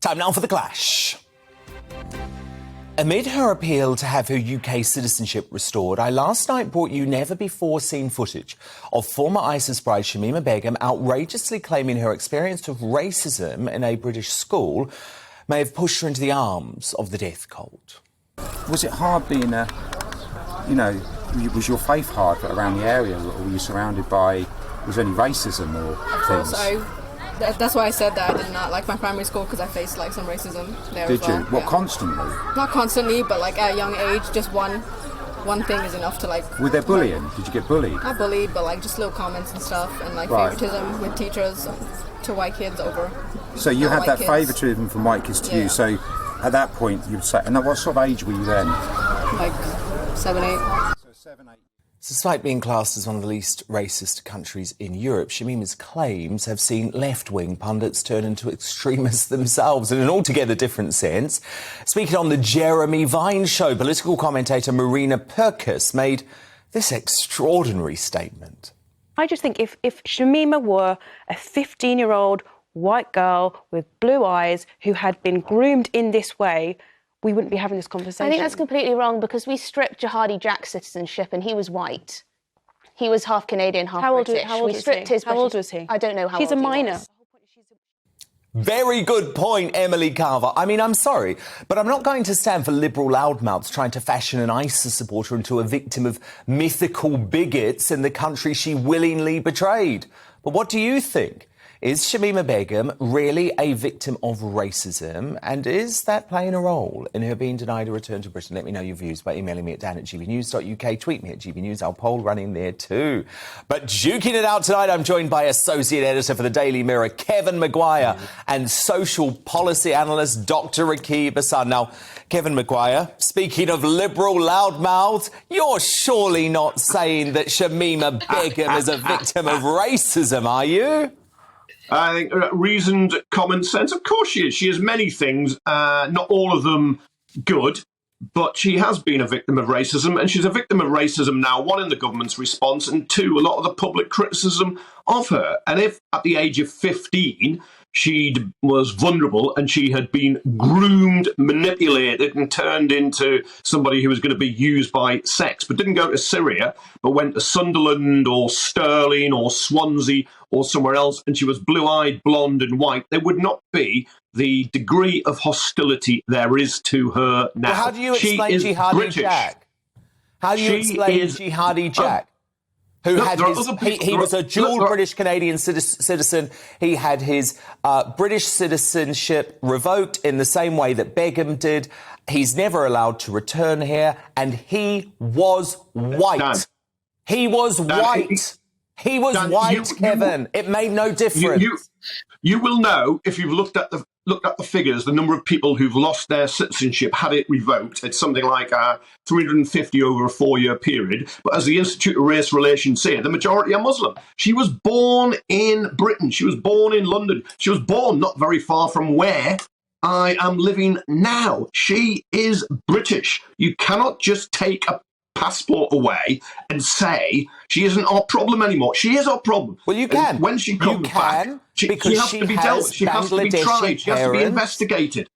Time now for The Clash. Amid her appeal to have her UK citizenship restored, I last night brought you never-before-seen footage of former ISIS bride Shamima Begum outrageously claiming her experience of racism in a British school may have pushed her into the arms of the death cult. Was it hard being was your faith hard around the area, or were you surrounded by, was there any racism or things? Also, that's why I said that I did not like my primary school, because I faced some racism there. Did as well. you? What, yeah. Constantly? Not constantly, but at a young age, just one thing is enough to Were there bullying? Did you get bullied? Not bullied, but just little comments and stuff, and Right. favoritism with teachers to white kids over. So you had that kids. favoritism from white kids to you. So at that point, you'd say, and what sort of age were you then? 7, 8. So 7, 8. Despite being classed as one of the least racist countries in Europe, Shamima's claims have seen left-wing pundits turn into extremists themselves in an altogether different sense. Speaking on the Jeremy Vine show, political commentator Marina Purkis made this extraordinary statement. I just think if Shamima were a 15-year-old white girl with blue eyes who had been groomed in this way, we wouldn't be having this conversation. I think that's completely wrong, because we stripped Jihadi Jack's citizenship and he was white. He was half Canadian, half British. How old was he? I don't know how He's old a he minor. was. Very good point, Emily Carver. I mean, I'm sorry, but I'm not going to stand for liberal loudmouths trying to fashion an ISIS supporter into a victim of mythical bigots in the country she willingly betrayed. But what do you think? Is Shamima Begum really a victim of racism? And is that playing a role in her being denied a return to Britain? Let me know your views by emailing me at dan@gbnews.uk. Tweet me at gbnews. I'll poll running there too. But duking it out tonight, I'm joined by Associate Editor for the Daily Mirror, Kevin Maguire, and Social Policy Analyst, Dr. Rakib Hassan. Now, Kevin Maguire, speaking of liberal loudmouths, you're surely not saying that Shamima Begum is a victim of racism, are you? I think reasoned common sense. Of course she is. She is many things, not all of them good, but she has been a victim of racism, and she's a victim of racism now, one, in the government's response, and two, a lot of the public criticism of her. And if at the age of 15 she was vulnerable and she had been groomed, manipulated and turned into somebody who was going to be used by sex, but didn't go to Syria, but went to Sunderland or Stirling or Swansea or somewhere else, and she was blue-eyed, blonde and white, there would not be the degree of hostility there is to her now. Well, how do you explain Jihadi British. Jack? How do you explain Jihadi Jack? Who had he was a dual British-Canadian citizen. He had his British citizenship revoked in the same way that Begum did. He's never allowed to return here, and he was white. Dan, he was white. He was white, Kevin. It made no difference. You will know, if you've looked at the figures, the number of people who've lost their citizenship, had it revoked. It's something like 350 over a 4-year period. But as the Institute of Race Relations say, the majority are Muslim. She was born in Britain. She was born in London. She was born not very far from where I am living now. She is British. You cannot just take a passport away and say she isn't our problem anymore. She is our problem. Well, you can. And when she comes back, she has to be dealt with. She has to be tried. She has to be investigated.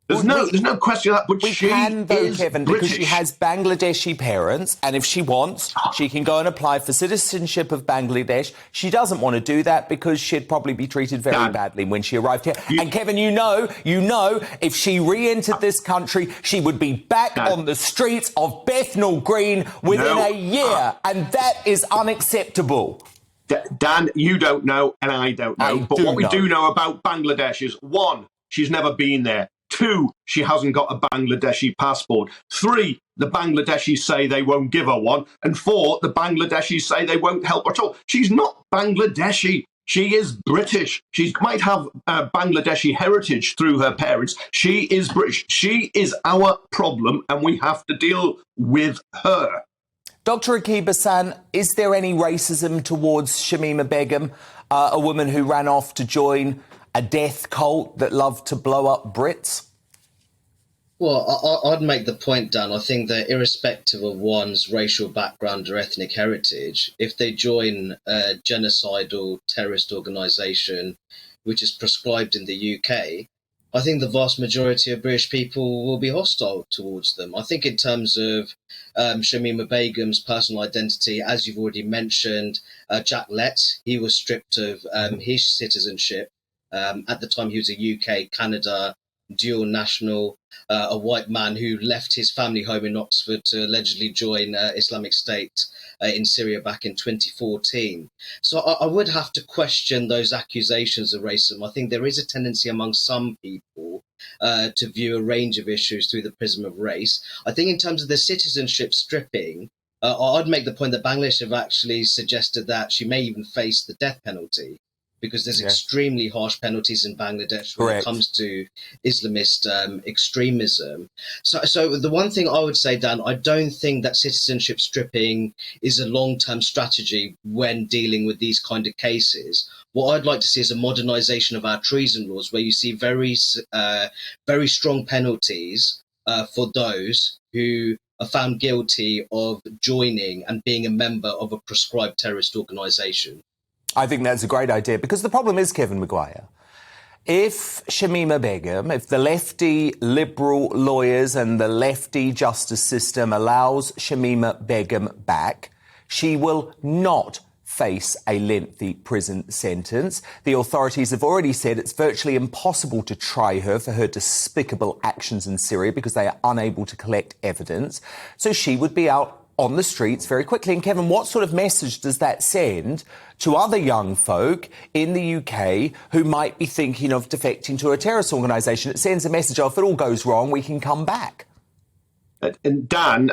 There's no question of that. But she is Kevin, British. because she has Bangladeshi parents, and if she wants, she can go and apply for citizenship of Bangladesh. She doesn't want to do that because she'd probably be treated very badly when she arrived here. And Kevin, you know, if she re-entered this country, she would be back on the streets of Bethnal Green within a year, and that is unacceptable. Dan, you don't know, and I don't know. But what we do know about Bangladesh is, 1, she's never been there. 2, she hasn't got a Bangladeshi passport. 3, the Bangladeshis say they won't give her one. And 4, the Bangladeshis say they won't help her at all. She's not Bangladeshi. She is British. She might have Bangladeshi heritage through her parents. She is British. She is our problem, and we have to deal with her. Dr. Rakib Hassan, is there any racism towards Shamima Begum, a woman who ran off to join a death cult that loved to blow up Brits? Well, I'd make the point, Dan. I think that irrespective of one's racial background or ethnic heritage, if they join a genocidal terrorist organisation which is prescribed in the UK, I think the vast majority of British people will be hostile towards them. I think in terms of Shamima Begum's personal identity, as you've already mentioned, Jack Lett, he was stripped of his citizenship. At the time, he was a UK, Canada dual national, a white man who left his family home in Oxford to allegedly join Islamic State in Syria back in 2014. So I would have to question those accusations of racism. I think there is a tendency among some people to view a range of issues through the prism of race. I think in terms of the citizenship stripping, I'd make the point that Bangladesh have actually suggested that she may even face the death penalty, because there's extremely harsh penalties in Bangladesh when it comes to Islamist extremism. So the one thing I would say, Dan, I don't think that citizenship stripping is a long-term strategy when dealing with these kind of cases. What I'd like to see is a modernisation of our treason laws, where you see very strong penalties for those who are found guilty of joining and being a member of a proscribed terrorist organisation. I think that's a great idea, because the problem is, Kevin Maguire, if Shamima Begum, if the lefty liberal lawyers and the lefty justice system allows Shamima Begum back, she will not face a lengthy prison sentence. The authorities have already said it's virtually impossible to try her for her despicable actions in Syria because they are unable to collect evidence. So she would be out on the streets very quickly. And Kevin, what sort of message does that send to other young folk in the UK who might be thinking of defecting to a terrorist organisation? It sends a message of, if it all goes wrong, we can come back. And Dan,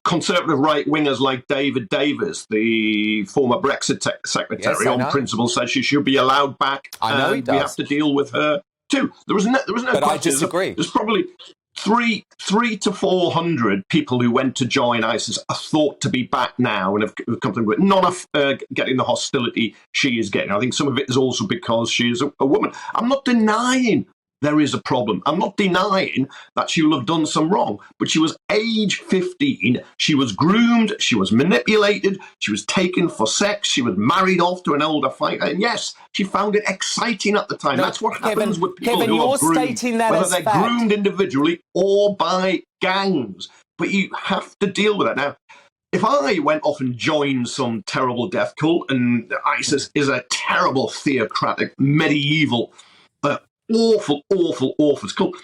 conservative right-wingers like David Davis, the former Brexit secretary, on principle says she should be allowed back. I know he does. We have to deal with her too. There was no but question. I disagree. There's probably three to 400 people who went to join ISIS are thought to be back now and have come to none of getting the hostility she is getting. I think some of it is also because she is a woman. I'm not denying there is a problem. I'm not denying that she will have done some wrong, but she was age 15. She was groomed. She was manipulated. She was taken for sex. She was married off to an older fighter. And yes, she found it exciting at the time. No, that's what Kevin, happens with people Kevin, who you're are groomed, stating that whether as they're fact. groomed individually or by gangs. But you have to deal with it. Now, if I went off and joined some terrible death cult, and ISIS is a terrible, theocratic, medieval, awful cult,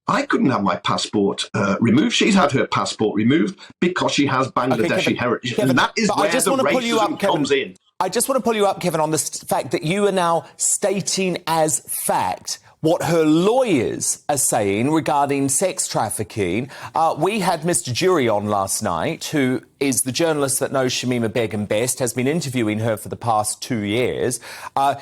I couldn't have my passport removed. She's had her passport removed because she has Bangladeshi heritage. Kevin, and that is where the racism Kevin, comes in. I just want to pull you up, Kevin, on the fact that you are now stating as fact what her lawyers are saying regarding sex trafficking. We had Mr. Jury on last night, who is the journalist that knows Shamima Begum best, has been interviewing her for the past 2 years.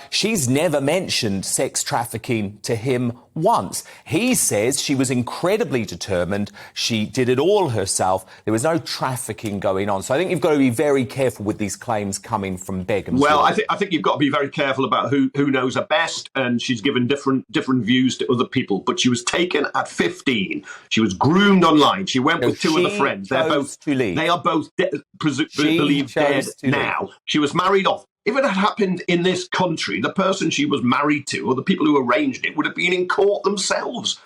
She's never mentioned sex trafficking to him once. He says she was incredibly determined. She did it all herself. There was no trafficking going on. So I think you've got to be very careful with these claims coming from Begum. Well, I think you've got to be very careful about who knows her best, and she's given different views to other people. But she was taken at 15. She was groomed online. She went with two of the friends. They are both believed dead now. She was married off. If it had happened in this country, the person she was married to or the people who arranged it would have been in court themselves.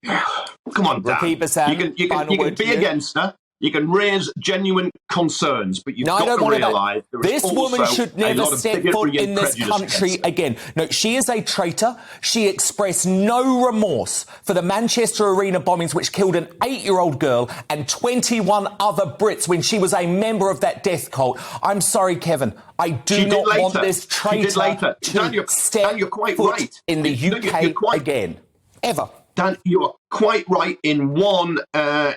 Come on, Dan. You can be against her. You can raise genuine concerns, but you've got to realise this woman should never step foot in this country again. No, she is a traitor. She expressed no remorse for the Manchester Arena bombings, which killed an 8-year-old girl and 21 other Brits when she was a member of that death cult. I'm sorry, Kevin. I do not want this traitor to step foot in the UK again. Ever. Dan, you are quite right. In one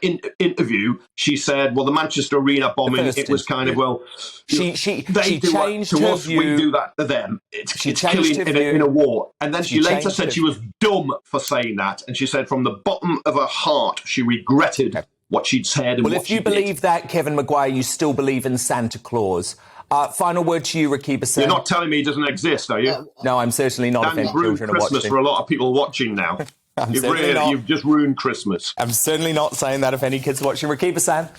interview, she said, well, the Manchester Arena bombing, it was kind of, well, she changed her us, view. We do that to them. It's killing in a war. And then she later said she was dumb for saying that. And she said from the bottom of her heart, she regretted what she'd said. Well, if you believe that, Kevin Maguire, you still believe in Santa Claus. Final word to you, Rakib Sen. You're not telling me he doesn't exist, are you? No, I'm certainly not. Dan, you've ruined Christmas for a lot of people watching now. You've just ruined Christmas. I'm certainly not saying that if any kids are watching. Rakib Sen.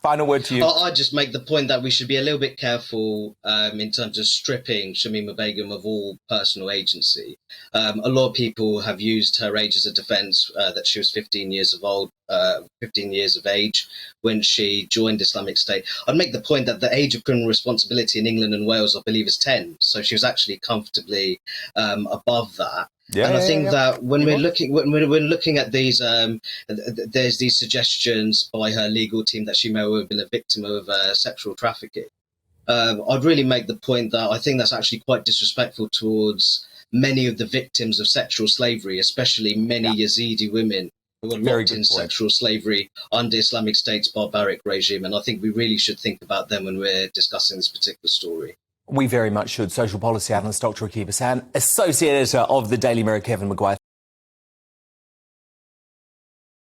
Final word to you. I just make the point that we should be a little bit careful in terms of stripping Shamima Begum of all personal agency. A lot of people have used her age as a defence, that she was 15 years of age when she joined Islamic State. I'd make the point that the age of criminal responsibility in England and Wales, I believe, is 10. So she was actually comfortably above that. I think that when we're looking at these, there's these suggestions by her legal team that she may have been a victim of sexual trafficking. I'd really make the point that I think that's actually quite disrespectful towards many of the victims of sexual slavery, especially many Yazidi women who were locked in sexual slavery under Islamic State's barbaric regime. And I think we really should think about them when we're discussing this particular story. We very much should. Social policy analyst Dr. Akiva San, associate editor of the Daily Mirror, Kevin Maguire.